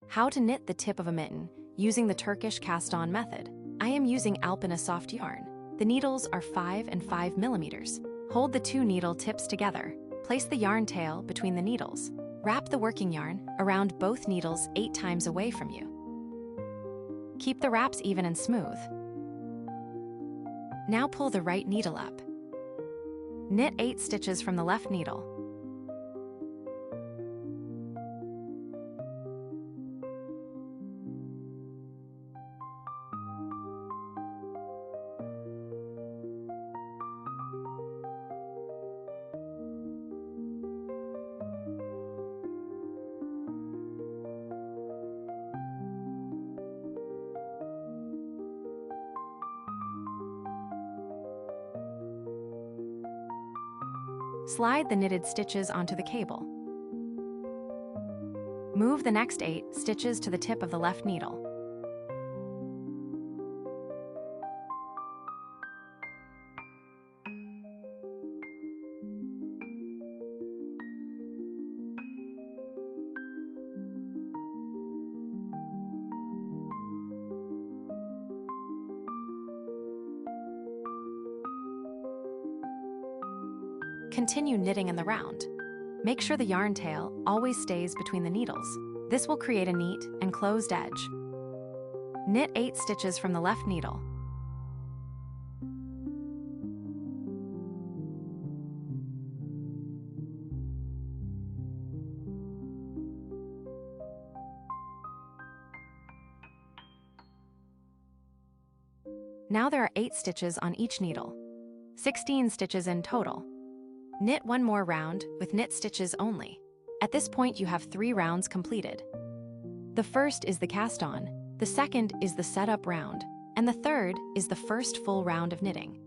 How to knit the tip of a mitten using the Turkish cast-on method. I am using Alpina soft yarn. The needles are 5 and 5 millimeters. Hold the two needle tips together. Place the yarn tail between the needles. Wrap the working yarn around both needles 8 times away from you. Keep the wraps even and smooth. Now pull the right needle up. Knit 8 stitches from the left needle. Slide the knitted stitches onto the cable. Move the next 8 stitches to the tip of the left needle. Continue knitting in the round. Make sure the yarn tail always stays between the needles. This will create a neat and closed edge. Knit 8 stitches from the left needle. Now there are 8 stitches on each needle. 16 stitches in total. Knit one more round with knit stitches only. At this point, you have 3 rounds completed. The first is the cast on, the second is the setup round, and the third is the first full round of knitting.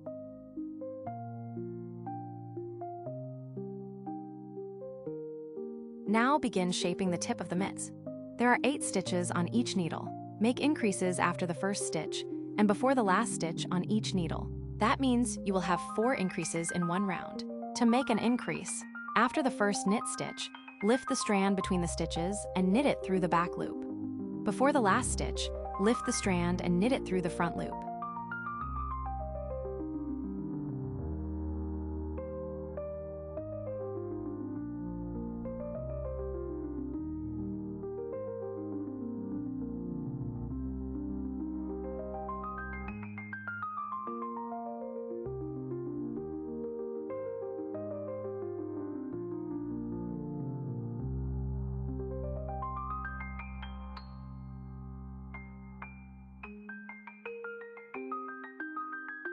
Now begin shaping the tip of the mitts. There are 8 stitches on each needle. Make increases after the first stitch and before the last stitch on each needle. That means you will have 4 increases in one round. To make an increase, after the first knit stitch, lift the strand between the stitches and knit it through the back loop. Before the last stitch, lift the strand and knit it through the front loop.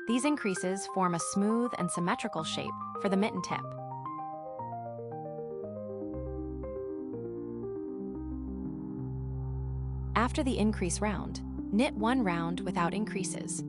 These increases form a smooth and symmetrical shape for the mitten tip. After the increase round, knit one round without increases.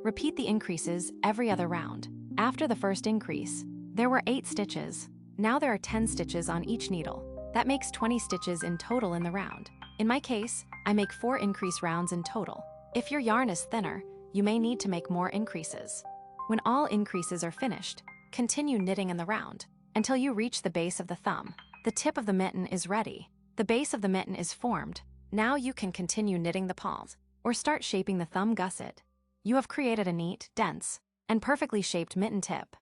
Repeat the increases every other round. After the first increase, there were 8 stitches. Now there are 10 stitches on each needle. That makes 20 stitches in total in the round. In my case, I make 4 increase rounds in total. If your yarn is thinner, you may need to make more increases. When all increases are finished, continue knitting in the round until you reach the base of the thumb. The tip of the mitten is ready. The base of the mitten is formed. Now you can continue knitting the palms or start shaping the thumb gusset. You have created a neat, dense, and perfectly shaped mitten tip.